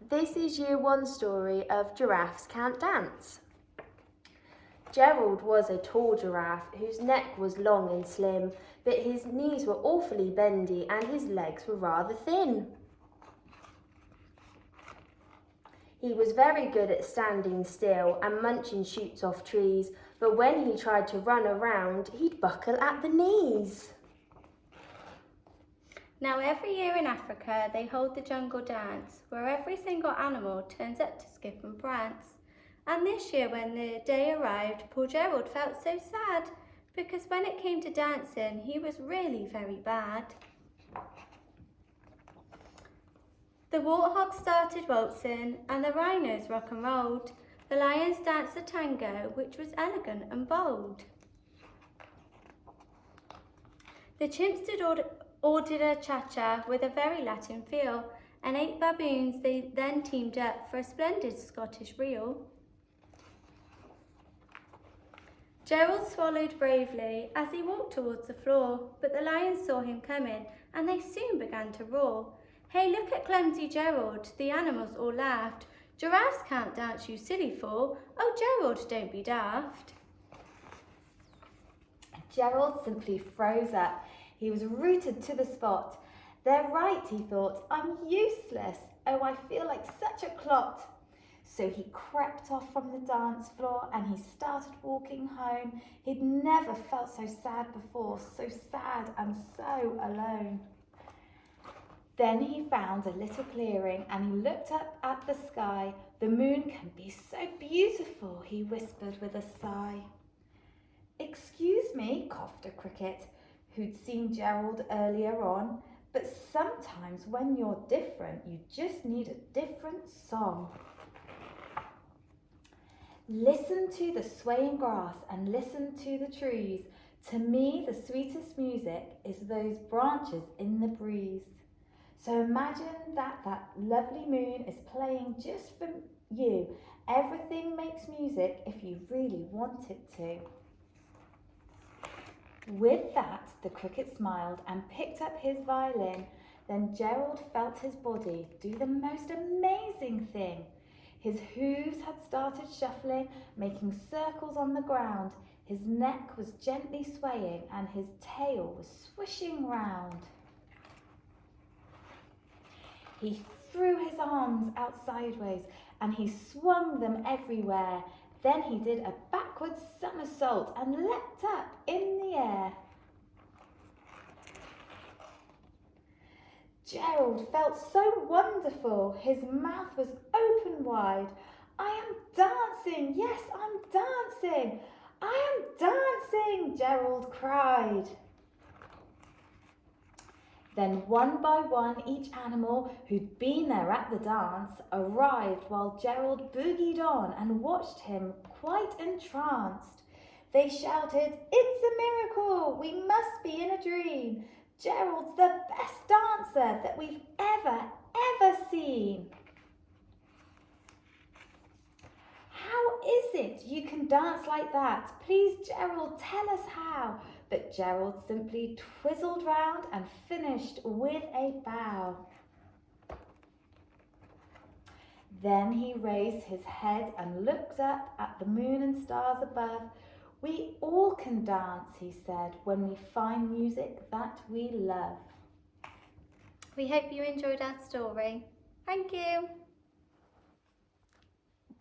This is Year 1 story of Giraffes Can't Dance. Gerald was a tall giraffe whose neck was long and slim, but his knees were awfully bendy and his legs were rather thin. He was very good at standing still and munching shoots off trees, but when he tried to run around, he'd buckle at the knees. Now every year in Africa they hold the jungle dance, where every single animal turns up to skip and prance. And this year when the day arrived, poor Gerald felt so sad, because when it came to dancing, he was really very bad. The warthogs started waltzing, and the rhinos rock and rolled. The lions danced a tango, which was elegant and bold. The chimps ordered a cha-cha with a very Latin feel, and 8 baboons they then teamed up for a splendid Scottish reel. Gerald swallowed bravely as he walked towards the floor, but the lions saw him coming and they soon began to roar. "Hey, look at clumsy Gerald," the animals all laughed. "Giraffes can't dance, you silly fool. Oh, Gerald, don't be daft." Gerald simply froze up. He was rooted to the spot. "They're right," he thought. "I'm useless. Oh, I feel like such a clot." So he crept off from the dance floor and he started walking home. He'd never felt so sad before, so sad and so alone. Then he found a little clearing and he looked up at the sky. "The moon can be so beautiful," he whispered with a sigh. "Excuse me," coughed a cricket, who'd seen Gerald earlier on, "but sometimes when you're different, you just need a different song." Listen to the swaying grass and listen to the trees. To me, the sweetest music is those branches in the breeze. So imagine that lovely moon is playing just for you. Everything makes music if you really want it to. With that, the cricket smiled and picked up his violin. Then Gerald felt his body do the most amazing thing. His hooves had started shuffling, making circles on the ground. His neck was gently swaying and his tail was swishing round. He threw his arms out sideways and he swung them everywhere. Then he did a backward somersault and leapt up in the air. Gerald felt so wonderful. His mouth was open wide. "I am dancing, yes, I'm dancing. I am dancing," Gerald cried. Then one by one, each animal who'd been there at the dance arrived while Gerald boogied on and watched him quite entranced. They shouted, "It's a miracle! We must be in a dream! Gerald's the best dancer that we've ever seen." "How is it you can dance like that? Please, Gerald, tell us how." But Gerald simply twizzled round and finished with a bow. Then he raised his head and looked up at the moon and stars above. "We all can dance," he said, "when we find music that we love." We hope you enjoyed our story. Thank you.